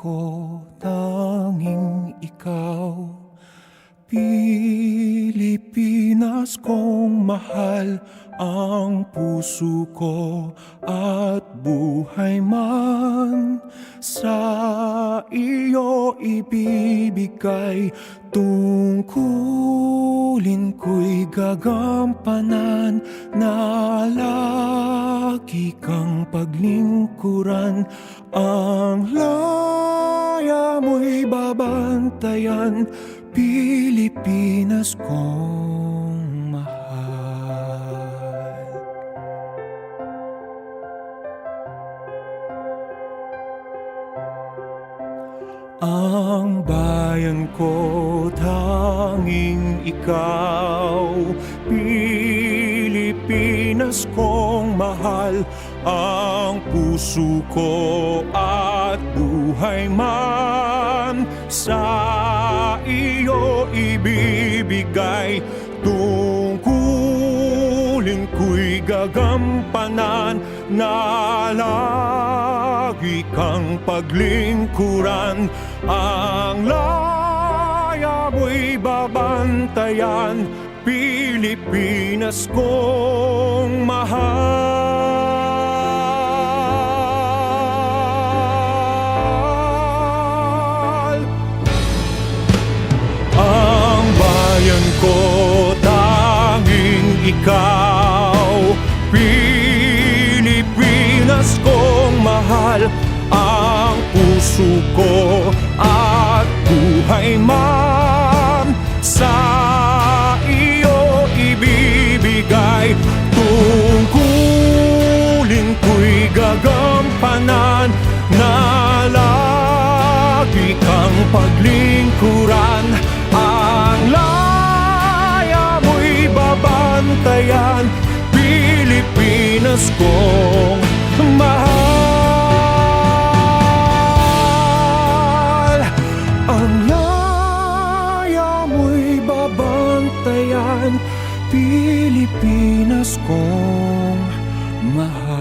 ko tanging ikaw, Pilipinas kong mahal, ang puso ko at buhay man sa iyo ibibigay. Tungkulin ko'y gagampanan, na lagi kang paglingkuran. Ang laya mo'y babantayan, Pilipinas kong mahal. Ang bayan ko tanging ikaw, Pilipinas kong mahal, ang puso ko at buhay man sa iyo ibibigay. Tungkulin ko'y gagampanan, na lagi kang paglingkuran. Ang laya mo'y babantayan, Pilipinas kong mahal. Ang bayan ko tanging ikaw, Pilipinas kong mahal, ang puso ko at buhay man sa iyo ibibigay. Tungkulin ko'y gagampanan, na lagi kang paglingkuran. Ang laya mo'y babantayan, Pilipinas kong mahal. Ang laya mo'y babantayan, Pilipinas kong mahal.